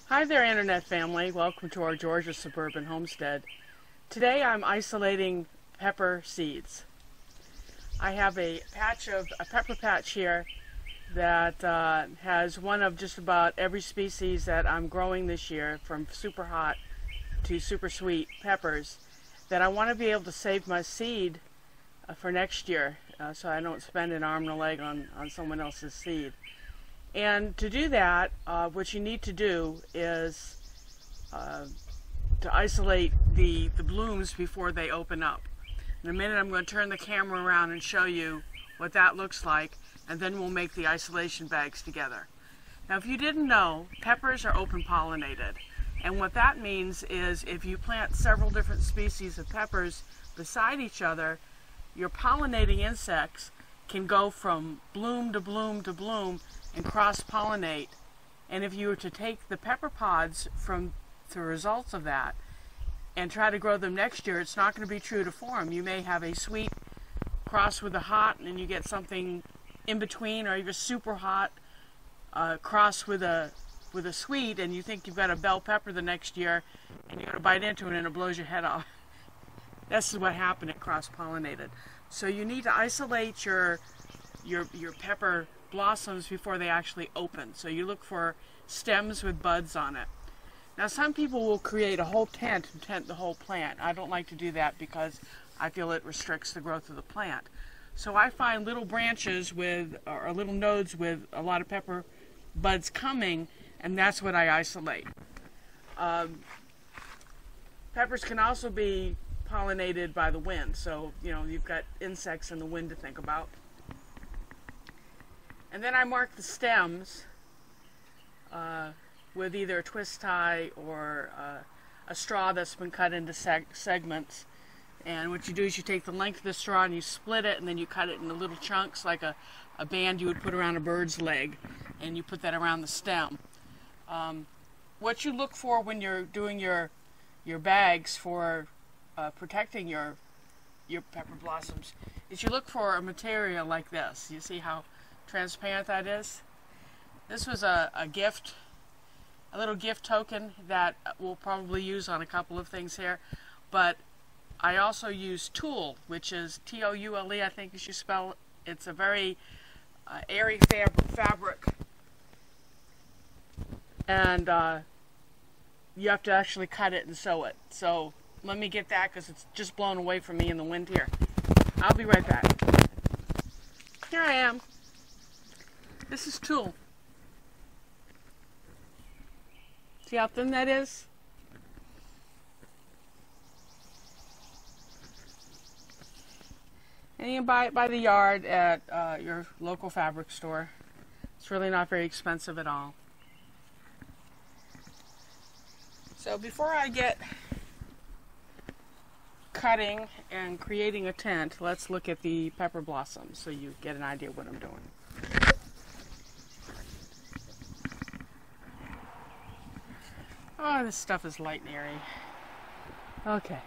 Hi there, Internet family. Welcome to our Georgia suburban homestead. Today I'm isolating pepper seeds. I have a pepper patch here that has one of just about every species that I'm growing this year, from super hot to super sweet peppers, that I want to be able to save my seed for next year, so I don't spend an arm and a leg on someone else's seed. And to do that, what you need to do is to isolate the blooms before they open up. In a minute I'm going to turn the camera around and show you what that looks like, and then we'll make the isolation bags together. Now, if you didn't know, peppers are open pollinated, and what that means is if you plant several different species of peppers beside each other, your pollinating insects can go from bloom to bloom to bloom and cross-pollinate. And if you were to take the pepper pods from the results of that and try to grow them next year, it's not going to be true to form. You may have a sweet cross with a hot, and then you get something in between, or even super hot cross with a sweet, and you think you've got a bell pepper the next year, and you go to bite into it and it blows your head off. This is what happened at cross-pollinated. So you need to isolate your pepper blossoms before they actually open. So you look for stems with buds on it. Now, some people will create a whole tent and tent the whole plant. I don't like to do that because I feel it restricts the growth of the plant. So I find little branches or little nodes with a lot of pepper buds coming, and that's what I isolate. Peppers can also be pollinated by the wind, so you've got insects in the wind to think about. And then I mark the stems with either a twist tie or a straw that's been cut into segments. And what you do is you take the length of the straw and you split it, and then you cut it into little chunks like a band you would put around a bird's leg, and you put that around the stem. What you look for when you're doing your bags for protecting your pepper blossoms is you look for a material like this. You see how transparent that is? This was a little gift token that we'll probably use on a couple of things here, but I also use tulle, which is T-O-U-L-E, I think you should spell it. It's a very airy fabric, and you have to actually cut it and sew it. So let me get that because it's just blown away from me in the wind here. I'll be right back. Here I am. This is tulle. See how thin that is? And you can buy it by the yard at your local fabric store. It's really not very expensive at all. So before I get cutting and creating a tent, let's look at the pepper blossoms so you get an idea of what I'm doing. Oh, this stuff is light and airy. Okay.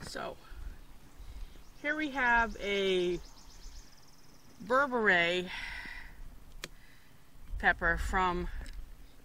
So, here we have a Berbere pepper from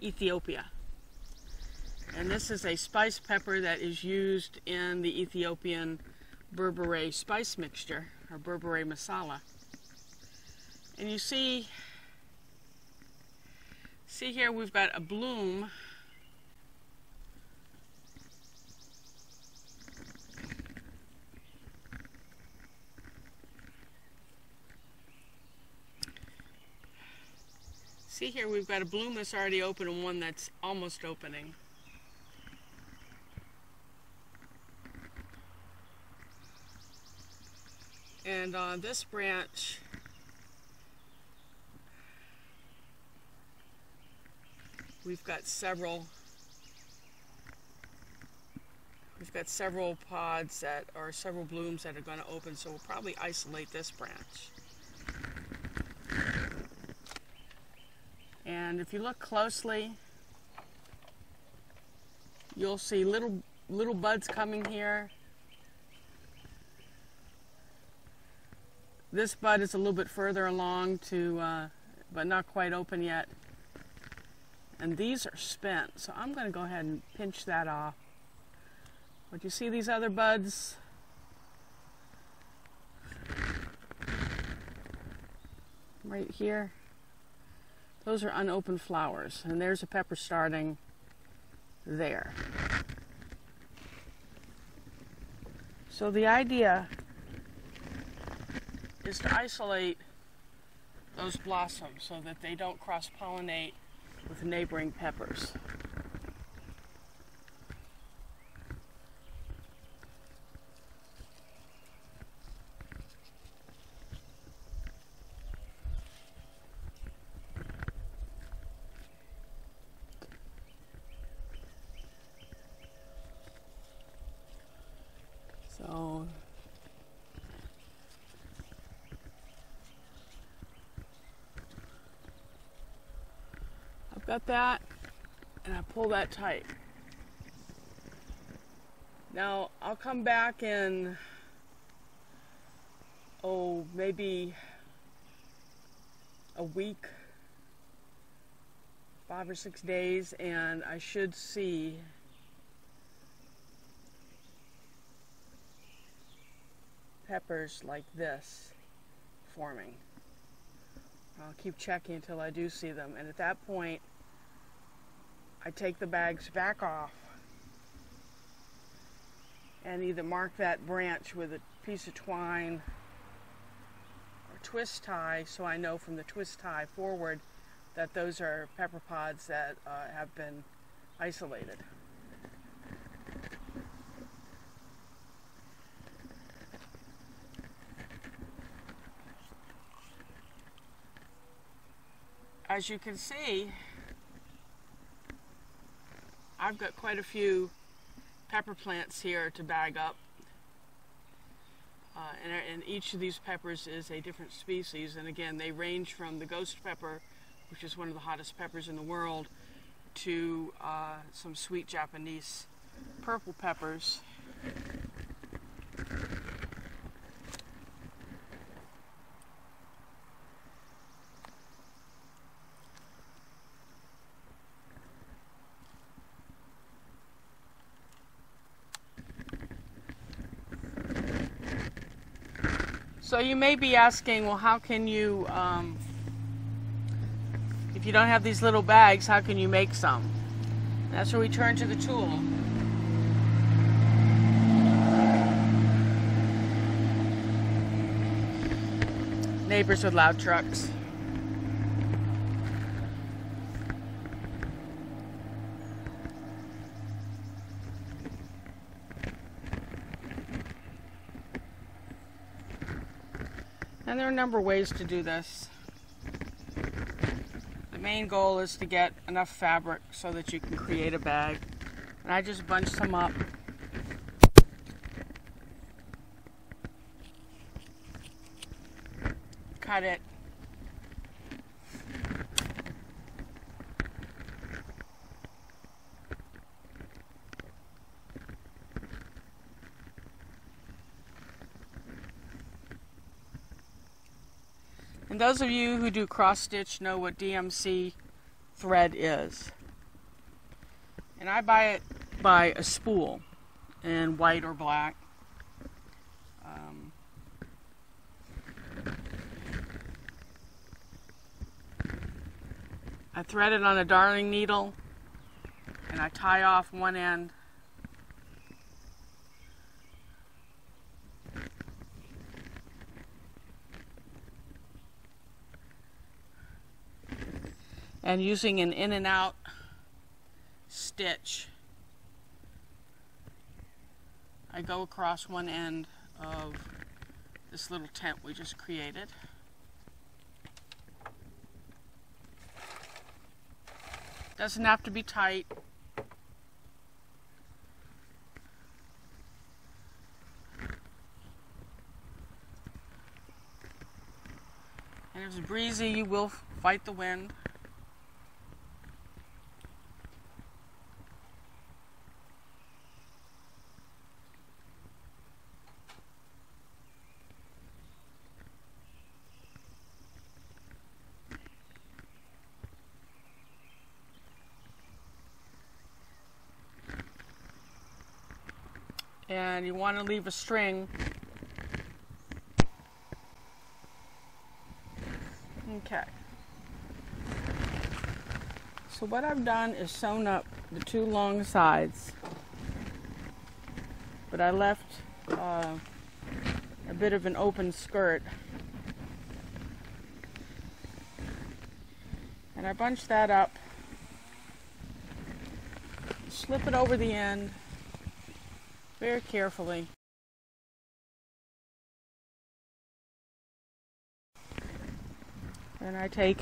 Ethiopia. And this is a spice pepper that is used in the Ethiopian Berbere spice mixture, or Berbere masala. And you see here we've got a bloom . See here, we've got a bloom that's already open and one that's almost opening. And on this branch, we've got several pods or several blooms that are going to open, so we'll probably isolate this branch. And if you look closely, you'll see little buds coming here. This bud is a little bit further along but not quite open yet. And these are spent, so I'm going to go ahead and pinch that off. But you see these other buds? Right here. Those are unopened flowers, and there's a pepper starting there. So the idea is to isolate those blossoms so that they don't cross-pollinate with neighboring peppers. So I've got that, and I pull that tight. Now I'll come back in, maybe a week, 5 or 6 days, and I should see peppers like this forming. I'll keep checking until I do see them, and at that point I take the bags back off and either mark that branch with a piece of twine or twist tie, so I know from the twist tie forward that those are pepper pods that have been isolated. As you can see, I've got quite a few pepper plants here to bag up. And each of these peppers is a different species. And again, they range from the ghost pepper, which is one of the hottest peppers in the world, to some sweet Japanese purple peppers. So you may be asking, well, how can you, if you don't have these little bags, how can you make some? And that's where we turn to the tool. Neighbors with loud trucks. And there are a number of ways to do this. The main goal is to get enough fabric so that you can create a bag. And I just bunch some up. Cut it. And those of you who do cross stitch know what DMC thread is. And I buy it by a spool in white or black. I thread it on a darning needle and I tie off one end. And using an in and out stitch, I go across one end of this little tent we just created. Doesn't have to be tight. And if it's breezy, you will fight the wind. and you want to leave a string. Okay. So what I've done is sewn up the two long sides, but I left a bit of an open skirt. And I bunch that up, slip it over the end very carefully. Then I take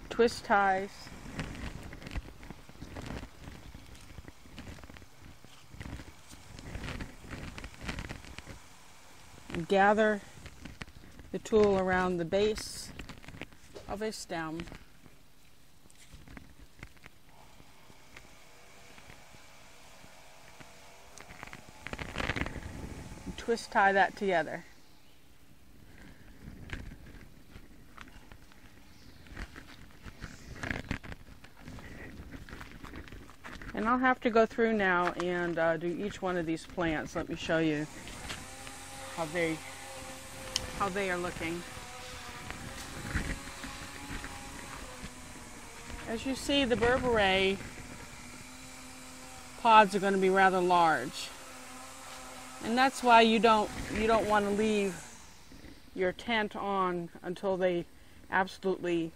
twist ties and gather the tulle around the base of a stem. And twist tie that together. And I'll have to go through now and do each one of these plants. Let me show you how they are looking. As you see, the Berberay pods are going to be rather large, and that's why you don't want to leave your tent on until they absolutely,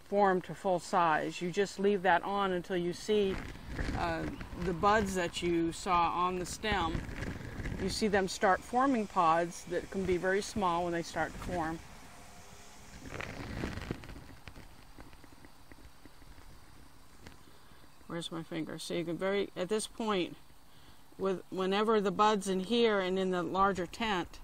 form to full size. You just leave that on until you see the buds that you saw on the stem. You see them start forming pods that can be very small when they start to form. Where's my finger? So you can at this point, whenever the buds in here and in the larger tent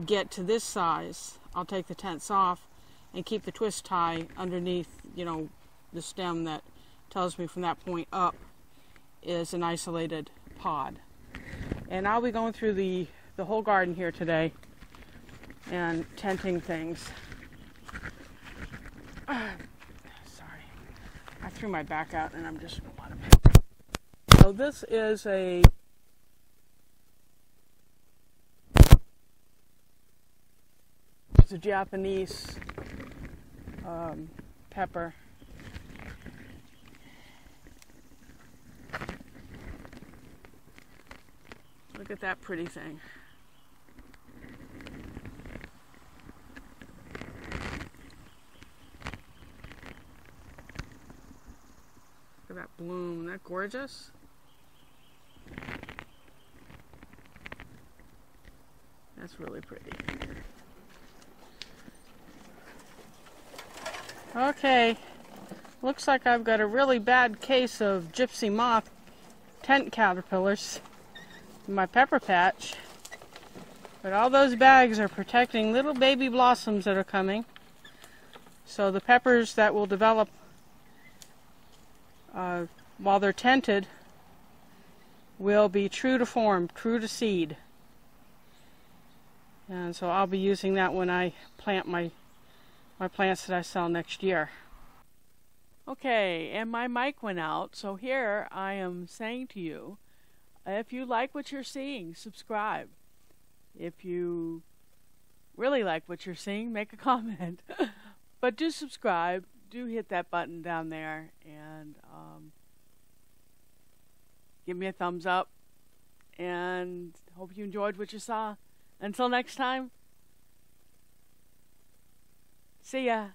get to this size, I'll take the tents off and keep the twist tie underneath, the stem that tells me from that point up is an isolated pod. And I'll be going through the whole garden here today and tenting things. Sorry, I threw my back out and I'm just a lot of paper. So this is it's a Japanese pepper. Look at that pretty thing. Look at that bloom. Isn't that gorgeous? That's really pretty. Okay, looks like I've got a really bad case of gypsy moth tent caterpillars in my pepper patch. But all those bags are protecting little baby blossoms that are coming. So the peppers that will develop while they're tented will be true to form, true to seed. And so I'll be using that when I plant my plants that I sell next year. Okay, and my mic went out, so here I am saying to you, if you like what you're seeing, subscribe. If you really like what you're seeing, make a comment. But do subscribe, do hit that button down there, and give me a thumbs up, and hope you enjoyed what you saw. Until next time, see ya.